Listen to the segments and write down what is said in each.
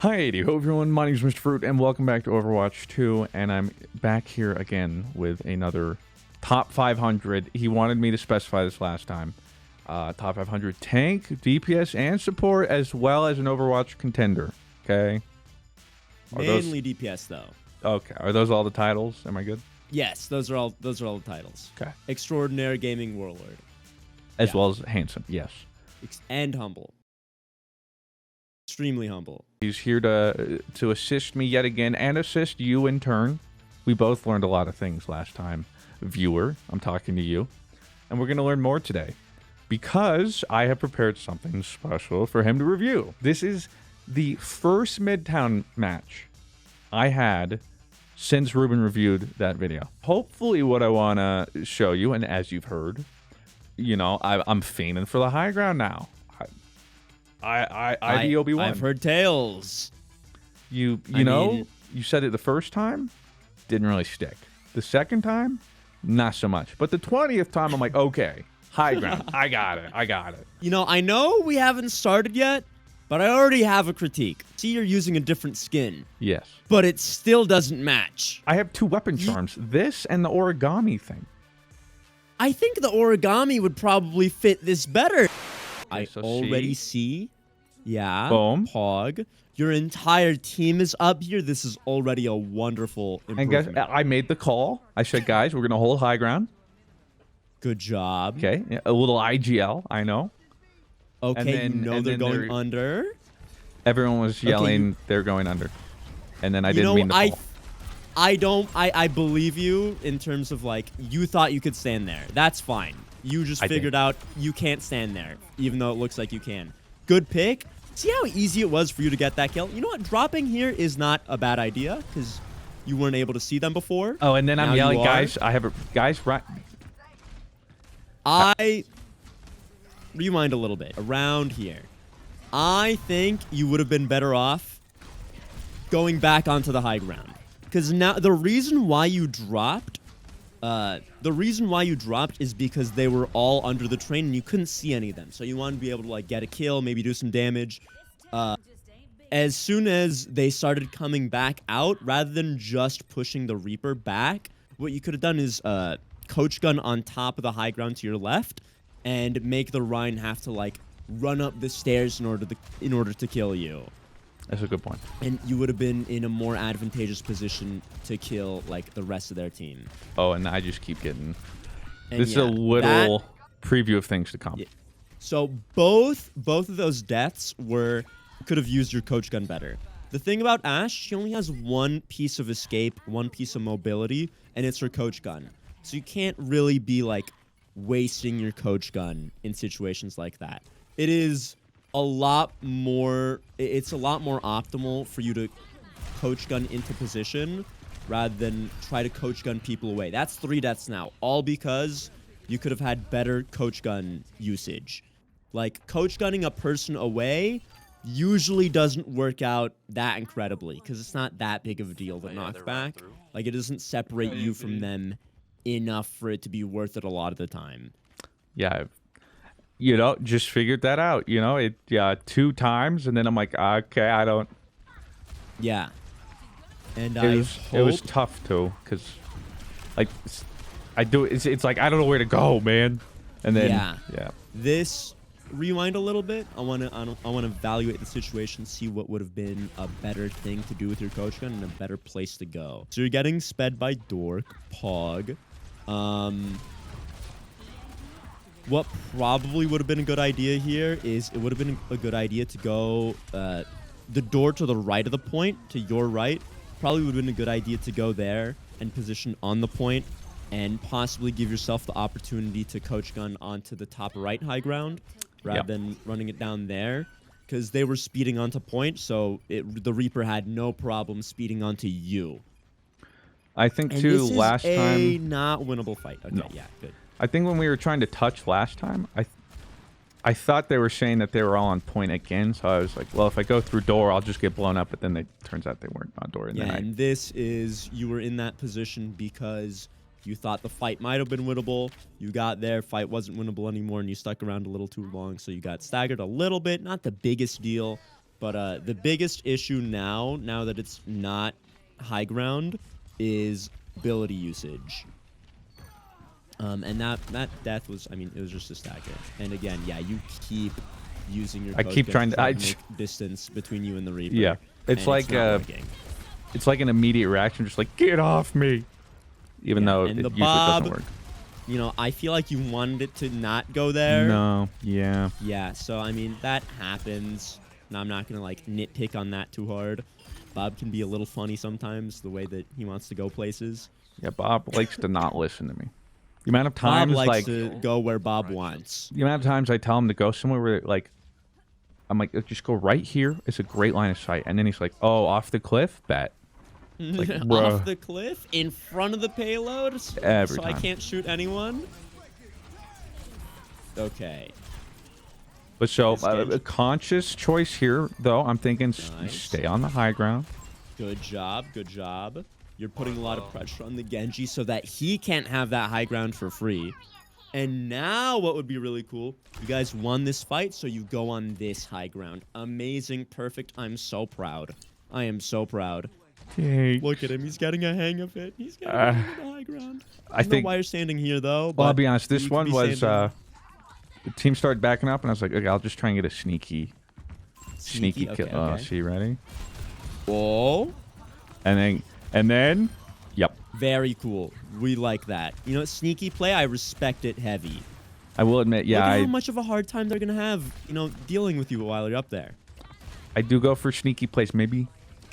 Hi, everyone. My name is Mr. Fruit, and welcome back to Overwatch 2. And I'm back here again with another top 500. He wanted me to specify this last time. Top 500 tank, DPS, and support, as well as an Overwatch contender. Okay. Mainly DPS though. Okay. Are those all the titles? Am I good? Yes, those are all the titles. Okay. Extraordinary Gaming Warlord. As well as handsome. Yes. And humble. Extremely humble. He's here to assist me yet again and assist you in turn. We both learned a lot of things last time. Viewer, I'm talking to you. And we're going to learn more today because I have prepared something special for him to review. This is the first Midtown match I had since Ruben reviewed that video. Hopefully what I want to show you, and as you've heard, you know, I'm fiending for the high ground now. I Obi-Wan. I've heard tales. You said it the first time, didn't really stick. The second time, not so much. But the 20th time, I'm like, okay, high ground. I got it. You know, I know we haven't started yet, but I already have a critique. See, you're using a different skin. Yes. But it still doesn't match. I have two weapon charms. This and the origami thing. I think the origami would probably fit this better. I so already see. Yeah. Boom. Pog. Your entire team is up here. This is already a wonderful improvement. And guys, I made the call. I said, guys, we're going to hold high ground. Good job. Okay. A little IGL, I know. Okay, you know they're going under. Everyone was yelling they're going under. And then I didn't mean to call. I believe you in terms of, like, you thought you could stand there. That's fine. You just figured out you can't stand there, even though it looks like you can. Good pick. See how easy it was for you to get that kill? You know what? Dropping here is not a bad idea because you weren't able to see them before. Oh, and then I'm yelling, guys. Right. I rewind a little bit. Around here. I think you would have been better off going back onto the high ground. Because now the reason why you dropped is because they were all under the train and you couldn't see any of them. So you wanted to be able to, like, get a kill, maybe do some damage. As soon as they started coming back out, rather than just pushing the Reaper back, what you could have done is coach gun on top of the high ground to your left and make the Rhine have to, like, run up the stairs in order to kill you. That's a good point. And you would have been in a more advantageous position to kill, like, the rest of their team. Oh, and I just keep getting... And this is a little preview of things to come. Yeah. So both of those deaths could have used your coach gun better. The thing about Ashe, she only has one piece of escape, one piece of mobility, and it's her coach gun. So you can't really be, like, wasting your coach gun in situations like that. It's a lot more optimal for you to coach gun into position rather than try to coach gun people away. That's 3 deaths now, all because you could have had better coach gun usage. Like, coach gunning a person away usually doesn't work out that incredibly because it's not that big of a deal to knock back. Like, it doesn't separate you from them enough for it to be worth it a lot of the time. Yeah, just figured that out. 2 times, and then I'm like, okay, I don't. Yeah, and it was tough too, cause like it's like I don't know where to go, man. And then yeah. This rewind a little bit. I want to evaluate the situation, see what would have been a better thing to do with your coach gun and a better place to go. So you're getting sped by Dork, Pog. What probably would have been a good idea here is it would have been a good idea to go the door to the right of the point, to your right. Probably would have been a good idea to go there and position on the point and possibly give yourself the opportunity to coach gun onto the top right high ground rather than running it down there because they were speeding onto point, so the Reaper had no problem speeding onto you. I think, and too, this last is time... a not winnable fight. Okay, no. Yeah, good. I think when we were trying to touch last time, I thought they were saying that they were all on point again, so I was like, well, if I go through door, I'll just get blown up, but then turns out they weren't on door. And this is, you were in that position because you thought the fight might have been winnable. You got there, fight wasn't winnable anymore, and you stuck around a little too long, so you got staggered a little bit. Not the biggest deal, But the biggest issue now that it's not high ground, is ability usage. And that death was, I mean, it was just a stagger. And again, yeah, you keep using your. I keep trying to make distance between you and the Reaper. Yeah, it's like it's like an immediate reaction, just like get off me, even though it usually doesn't work. You know, I feel like you wanted it to not go there. No, yeah. Yeah, so I mean that happens. Now I'm not gonna like nitpick on that too hard. Bob can be a little funny sometimes, the way that he wants to go places. Yeah, Bob likes to not listen to me. The amount of times, Bob likes to go where Bob wants. The amount of times I tell him to go somewhere where, like, I'm like, just go right here. It's a great line of sight. And then he's like, oh, off the cliff? Bet. Like, off the cliff? In front of the payload? Every so time. I can't shoot anyone? Okay. But so, a conscious choice here, though. I'm thinking stay on the high ground. Good job. Good job. You're putting a lot of pressure on the Genji so that he can't have that high ground for free. And now what would be really cool, you guys won this fight, so you go on this high ground. Amazing, perfect. I'm so proud. I am so proud. Thanks. Look at him. He's getting a hang of it. He's getting a hang of the high ground. I think know why you're standing here, though. Well, I'll be honest. This one was, the team started backing up, and I was like, okay, I'll just try and get a sneaky kill. Okay. Oh, see, ready? Whoa. And then, yep. Very cool. We like that. You know, sneaky play, I respect it heavy. I will admit, yeah. Look at how much of a hard time they're going to have, you know, dealing with you while you're up there. I do go for sneaky plays, maybe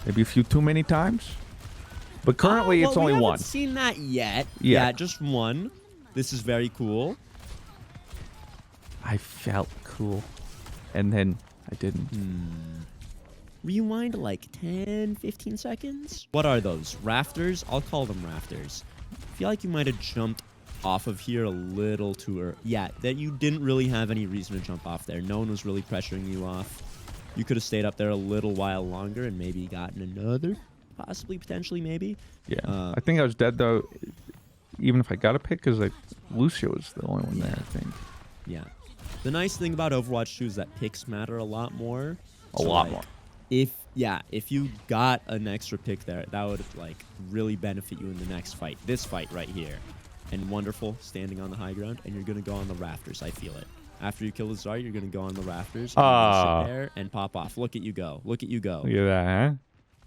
a few too many times. But currently, it's only one. We haven't seen that yet. Yeah, just one. This is very cool. I felt cool. And then I didn't. Rewind like 10, 15 seconds. What are those? Rafters? I'll call them rafters. I feel like you might have jumped off of here a little too early. Yeah, that you didn't really have any reason to jump off there. No one was really pressuring you off. You could have stayed up there a little while longer and maybe gotten another. Possibly, potentially, maybe. Yeah. I think I was dead, though, even if I got a pick, because Lucio was the only one there, I think. Yeah. The nice thing about Overwatch 2 is that picks matter a lot more. A lot more. If you got an extra pick there, that would like really benefit you in the next fight. This fight right here. And wonderful, standing on the high ground, and you're going to go on the rafters. I feel it. After you kill the Zarya, you're going to go on the rafters, and sit there and pop off. Look at you go. Look at you go. Look at that, huh?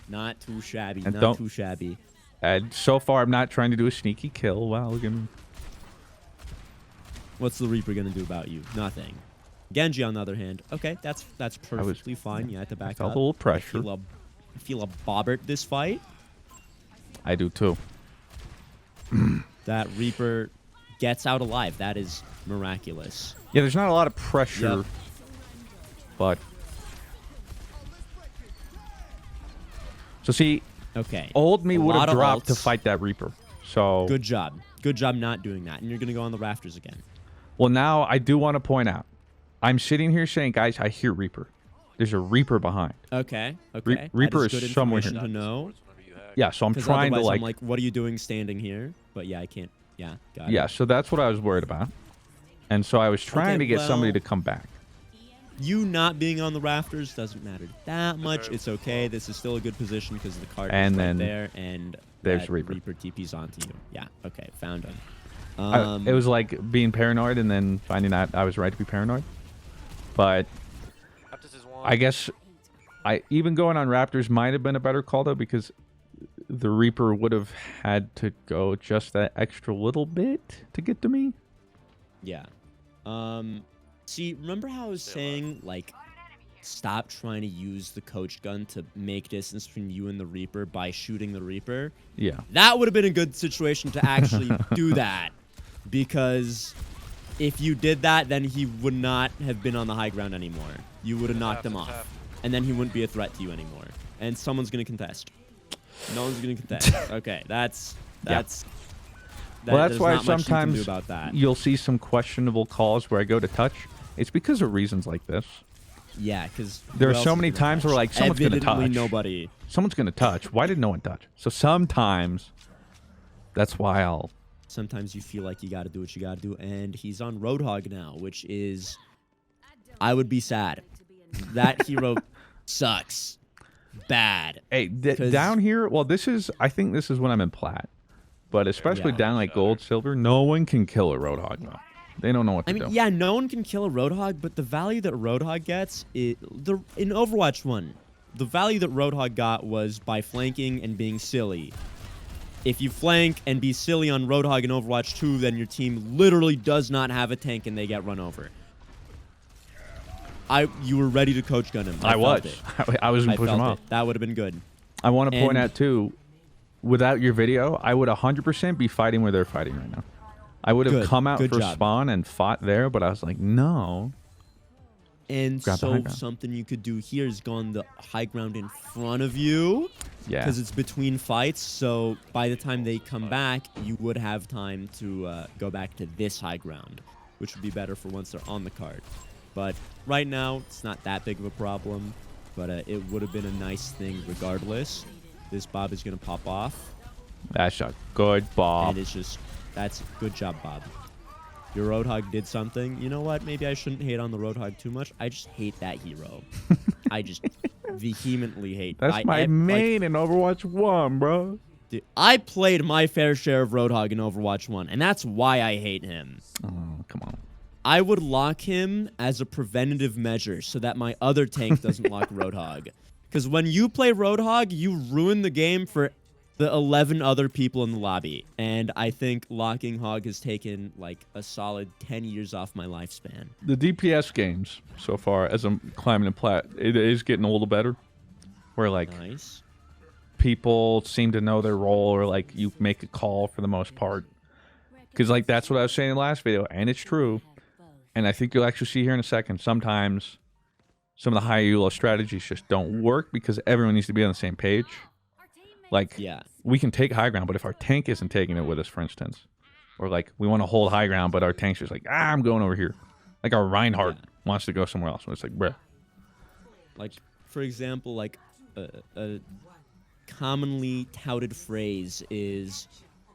Not too shabby. And not too shabby. And so far, I'm not trying to do a sneaky kill. Wow, look at me. What's the Reaper going to do about you? Nothing. Genji, on the other hand, okay, that's perfectly fine. You had to back up. Felt a little pressure. I feel a bobbert this fight. I do too. That Reaper gets out alive. That is miraculous. Yeah, there's not a lot of pressure, but so see, okay, old me would have dropped to fight that Reaper. So good job not doing that, and you're gonna go on the rafters again. Well, now I do want to point out, I'm sitting here saying, guys, I hear Reaper. There's a Reaper behind. Okay. Reaper is somewhere here. To know. Yeah, so I'm trying to I'm like, what are you doing standing here? But yeah, I can't. Yeah, got it. Yeah, so that's what I was worried about. And so I was trying to get somebody to come back. You not being on the rafters doesn't matter that much. It's okay. This is still a good position because the card is right there, and there's Reaper TP's onto you. Yeah, okay, found him. It was like being paranoid and then finding out I was right to be paranoid. But I guess even going on Raptors might have been a better call, though, because the Reaper would have had to go just that extra little bit to get to me. Yeah. See, remember how I was saying, like, stop trying to use the coach gun to make distance between you and the Reaper by shooting the Reaper? Yeah. That would have been a good situation to actually do that. Because if you did that, then he would not have been on the high ground anymore. You would have knocked him off. And then he wouldn't be a threat to you anymore. And someone's going to contest. No one's going to contest. Okay, that's why sometimes you'll see some questionable calls where I go to touch. It's because of reasons like this. Yeah, because there are so many times where like someone's going to touch. Nobody. Someone's going to touch. Why did no one touch? So sometimes that's why I'll. Sometimes you feel like you got to do what you got to do, and he's on Roadhog now, which is, I would be sad. That hero sucks. Bad. Hey, down here, well, I think this is when I'm in plat. But especially down like gold, silver, no one can kill a Roadhog now. They don't know what to do. Yeah, no one can kill a Roadhog, but the value that Roadhog gets, in Overwatch 1, the value that Roadhog got was by flanking and being silly. If you flank and be silly on Roadhog in Overwatch 2, then your team literally does not have a tank and they get run over. You were ready to coach gun him. I was going to push him off. That would have been good. I want to point out, too, without your video, I would 100% be fighting where they're fighting right now. I would have come out for spawn and fought there, but I was like, no. And so something you could do here is go on the high ground in front of you. Yeah. Because it's between fights, so by the time they come back, you would have time to go back to this high ground, which would be better for once they're on the card. But right now, it's not that big of a problem, but it would have been a nice thing regardless. This Bob is going to pop off. That's a good Bob. And it's just, that's good job, Bob. Your Roadhog did something. You know what? Maybe I shouldn't hate on the Roadhog too much. I just hate that hero. I just vehemently hate. That's my main in Overwatch 1, bro. Dude, I played my fair share of Roadhog in Overwatch 1, and that's why I hate him. Oh, come on. I would lock him as a preventative measure so that my other tank doesn't lock Roadhog. Because when you play Roadhog, you ruin the game for the 11 other people in the lobby. And I think locking Hog has taken like a solid 10 years off my lifespan. The DPS games so far, as I'm climbing in plat, it is getting a little better. Where like people seem to know their role, or like you make a call for the most part. Because like that's what I was saying in the last video, and it's true. And I think you'll actually see here in a second, sometimes some of the high elo strategies just don't work because everyone needs to be on the same page. Like, we can take high ground, but if our tank isn't taking it with us, for instance, or like we want to hold high ground, but our tank's just like, I'm going over here. Like our Reinhardt wants to go somewhere else. And it's like, bruh. Like, for example, like a commonly touted phrase is,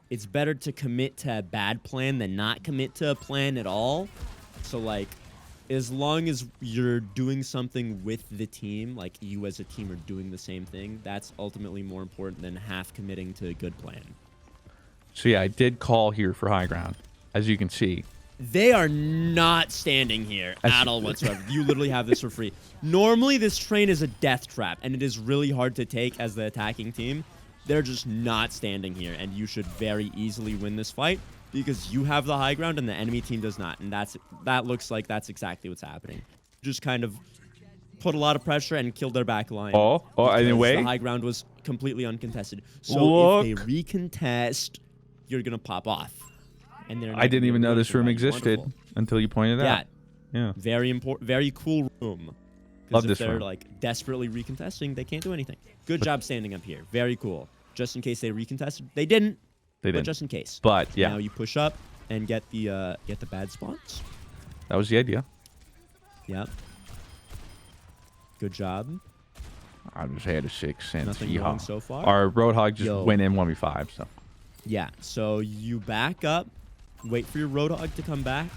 it's better to commit to a bad plan than not commit to a plan at all. So, like, as long as you're doing something with the team, like you as a team are doing the same thing, that's ultimately more important than half committing to a good plan. So, yeah, I did call here for high ground, as you can see. They are not standing here at all whatsoever. You literally have this for free. Normally, this train is a death trap, and it is really hard to take as the attacking team. They're just not standing here, and you should very easily win this fight. Because you have the high ground and the enemy team does not. And that looks like that's exactly what's happening. Just kind of put a lot of pressure and killed their back line. Anyway. The high ground was completely uncontested. So if they recontest, you're going to pop off. And I didn't even know this room existed until you pointed it out. Yeah. Very important, very cool room. Love this room. If they're like desperately recontesting, they can't do anything. Good job standing up here. Very cool. Just in case they recontested. They didn't. But just in case. But yeah. Now you push up and get the bad spawns. That was the idea. Yep. Good job. I just had a 6 and nothing wrong so far. Our Roadhog just went in 1v5, so. Yeah. So you back up, wait for your Roadhog to come back,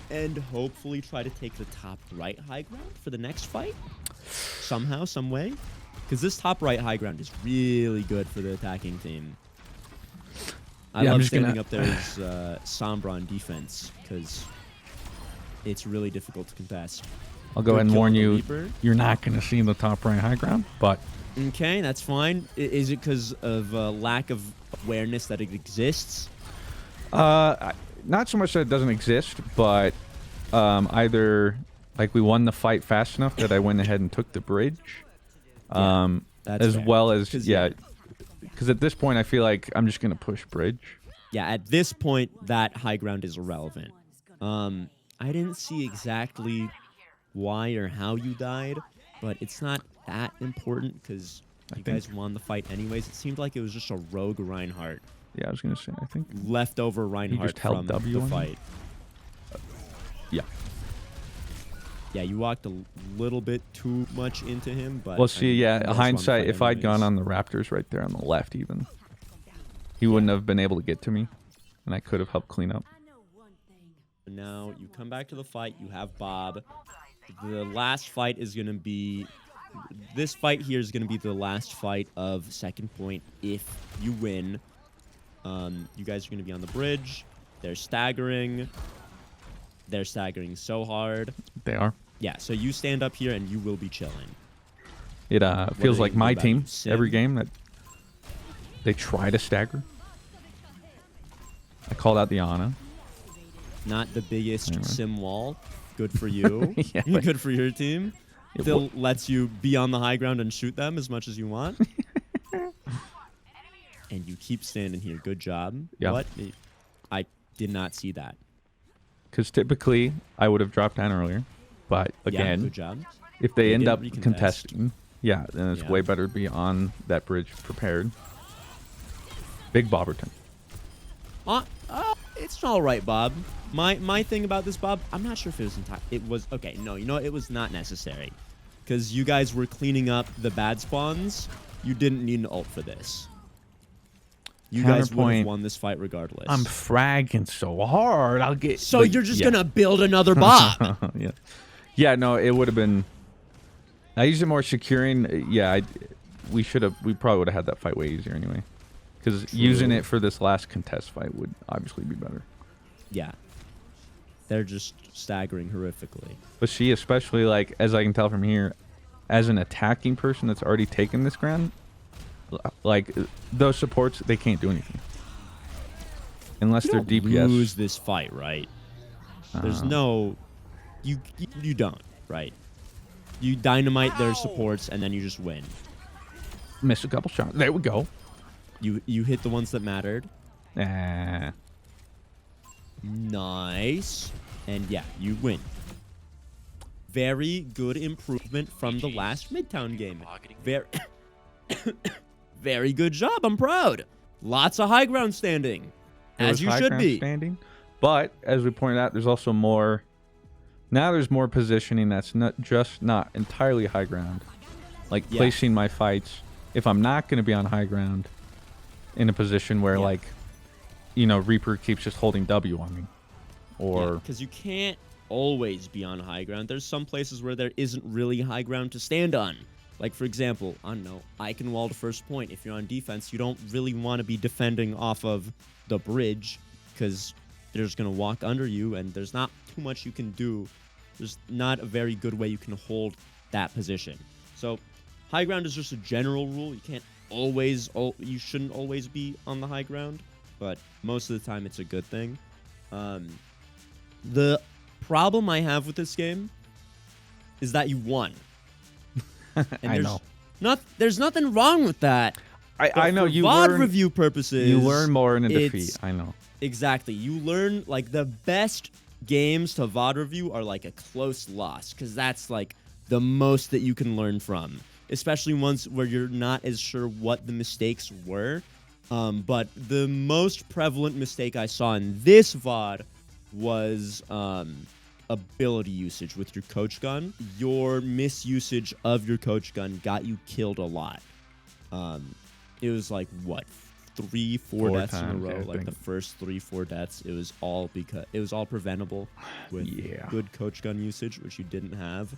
and hopefully try to take the top right high ground for the next fight. Somehow, some way. Because this top right high ground is really good for the attacking team. I love standing up there as Sombra on defense because it's really difficult to contest. I'll go ahead and warn you, you're not going to see the top right high ground, but... Okay, that's fine. Is it because of lack of awareness that it exists? Not so much that it doesn't exist, but either like we won the fight fast enough that I went ahead and took the bridge, as fair. Well as, because at this point, I feel like I'm just going to push bridge. Yeah, at this point, that high ground is irrelevant. I didn't see exactly why or how you died, but it's not that important because you guys won the fight anyways. It seemed like it was just a rogue Reinhardt. Yeah, I was going to say, I think. Leftover Reinhardt from the fight. Yeah. Yeah, you walked a little bit too much into him, but... Well, see, hindsight, if I'd gone on the Raptors right there on the left even, he wouldn't have been able to get to me, and I could have helped clean up. Now, you come back to the fight, you have Bob. The last fight is going to be This fight here is going to be the last fight of second point if you win. You guys are going to be on the bridge. They're staggering. They're staggering so hard. They are. Yeah, so you stand up here and you will be chilling. It feels like my team every Sim? game that they try to stagger. I called out the Ana. Not the biggest Anyway. sim wall. Good for you. Yeah, but- Good for your team. It Still lets you be on the high ground and shoot them as much as you want. And you keep standing here. Good job. Yeah. What? I did not see that. Because typically I would have dropped down earlier, but Yeah, again, good job. if they They end didn't up recontest. contesting, yeah, then it's Yeah. way better to be on that bridge prepared. Big Bobberton. It's all right, Bob. My thing about this, Bob, I'm not sure if it was it was okay. No, you know it was not necessary, because you guys were cleaning up the bad spawns. You didn't need an ult for this. You guys would have Counterpoint. won this fight regardless. I'm fragging so hard. I'll get. so but you're just yeah. gonna build another Bob. Yeah. Yeah, no, it would have been. I used it more securing. Yeah, we probably would have had that fight way easier anyway. Because using it for this last contest fight would obviously be better. Yeah. They're just staggering horrifically. But she, especially, like, as I can tell from here, as an attacking person that's already taken this ground, like, those supports, they can't do anything. Unless You they're don't DPS. lose this fight, right? There's no... You don't, right? You dynamite their supports, and then you just win. Miss a couple shots. There we go. You hit the ones that mattered. Ah. Nice. And yeah, you win. Very good improvement from the last Midtown game. Very, very good job. I'm proud. Lots of high ground standing. There As was you high should ground be. standing. But as we pointed out, there's also more. Now there's more positioning that's not entirely high ground. Like Yeah. placing my fights if I'm not going to be on high ground in a position where Yeah. like Reaper keeps just holding W on me. Or Because you can't always be on high ground. There's some places where there isn't really high ground to stand on. Like, for example, I don't know, I can wall to first point. If you're on defense, you don't really want to be defending off of the bridge because they're just going to walk under you, and there's not too much you can do. There's not a very good way you can hold that position. So high ground is just a general rule. You can't always, you shouldn't always be on the high ground, but most of the time it's a good thing. The problem I have with this game is that you won. And I know. There's nothing wrong with that. I know for you VOD learn review purposes. you learn more in a it's- defeat. I know. Exactly. You learn, like, the best games to VOD review are, like, a close loss, because that's, like, the most that you can learn from, especially ones where you're not as sure what the mistakes were. But the most prevalent mistake I saw in this VOD was ability usage with your coach gun. Your misusage of your coach gun got you killed a lot. It was like, what, 3-4 4 deaths times, in a row? yeah, I Like the think. first 3-4 deaths, it was all preventable with Yeah. good coach gun usage, which you didn't have.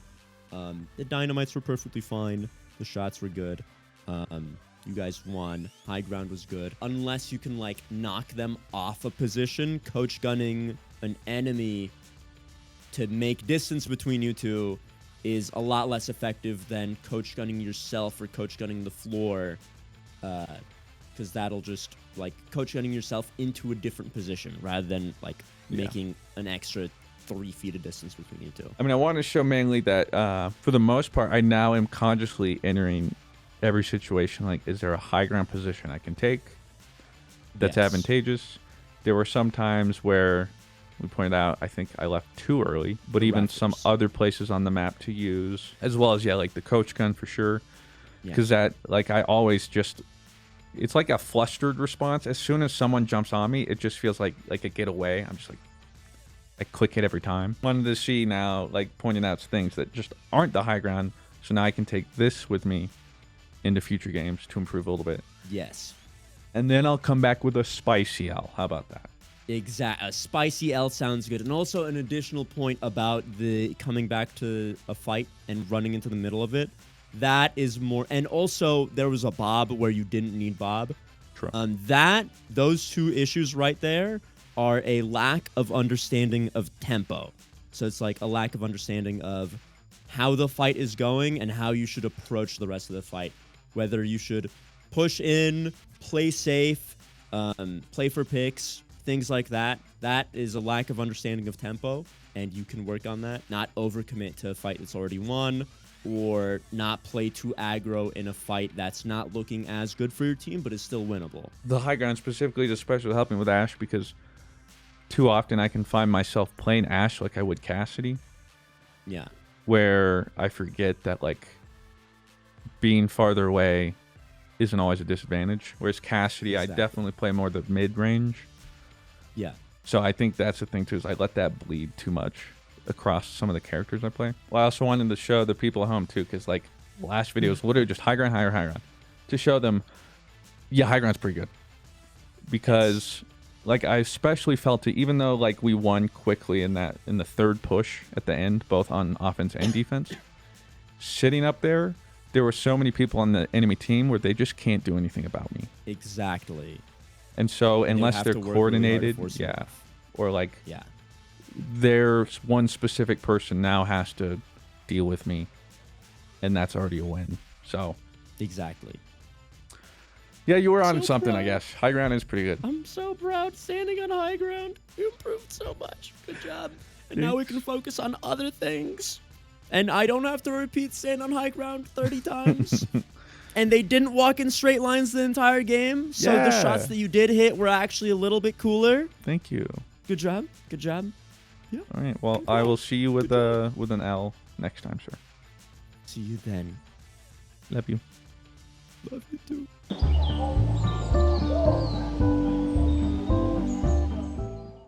The dynamites were perfectly fine. The shots were good. You guys won. High ground was good. Unless you can, like, knock them off a position, coach gunning an enemy to make distance between you two is a lot less effective than coach gunning yourself or coach gunning the floor, because that'll just, like, coach gunning yourself into a different position rather than, like, Yeah. making an extra 3 feet of distance between you two. I mean, I want to show mainly that for the most part, I now am consciously entering every situation. Like, is there a high ground position I can take that's Yes. advantageous? There were some times where we pointed out, I think I left too early, but even some Raptors. other places on the map to use, as well as, yeah, like the coach gun for sure. Yeah. Because that, like, I always just, it's like a flustered response. As soon as someone jumps on me, it just feels like a getaway. I'm just like, I click it every time. Wanted to see now, like, pointing out things that just aren't the high ground. So now I can take this with me into future games to improve a little bit. Yes. And then I'll come back with a spicy L. How about that? A spicy L sounds good. And also an additional point about the coming back to a fight and running into the middle of it. That is more, and also there was a Bob where you didn't need Bob. True. Those two issues right there are a lack of understanding of tempo. So it's like a lack of understanding of how the fight is going and how you should approach the rest of the fight. Whether you should push in, play safe, play for picks, things like that. That is a lack of understanding of tempo, and you can work on that. Not overcommit to a fight that's already won, or not play too aggro in a fight that's not looking as good for your team, but is still winnable. The high ground specifically is especially helping with Ashe because too often I can find myself playing Ashe like I would Cassidy. Yeah. Where I forget that, like, being farther away isn't always a disadvantage. Whereas Cassidy, Exactly. I definitely play more the mid-range. Yeah. So I think that's the thing, too, is I let that bleed too much across some of the characters I play. Well, I also wanted to show the people at home, too, because, like, the last video was literally just high ground, higher, high ground. To show them, yeah, high ground's pretty good. Because, like, I especially felt it, even though, like, we won quickly in the third push at the end, both on offense and defense, sitting up there, there were so many people on the enemy team where they just can't do anything about me. Exactly. And so, And you unless have they're to work really hard to coordinated, force them yeah, off. or, like, Yeah. there's one specific person now has to deal with me, and that's already a win. So, Exactly. yeah, you were on So something, I proud. guess. High ground is pretty good. I'm so proud standing on high ground. You improved so much. Good job. And now we can focus on other things. And I don't have to repeat stand on high ground 30 times. And they didn't walk in straight lines the entire game. So the Yeah. shots that you did hit were actually a little bit cooler. Thank you. Good job. Good job. Yeah. All right. Well, I will see you with an L next time, sir. See you then. Love you. Love you too.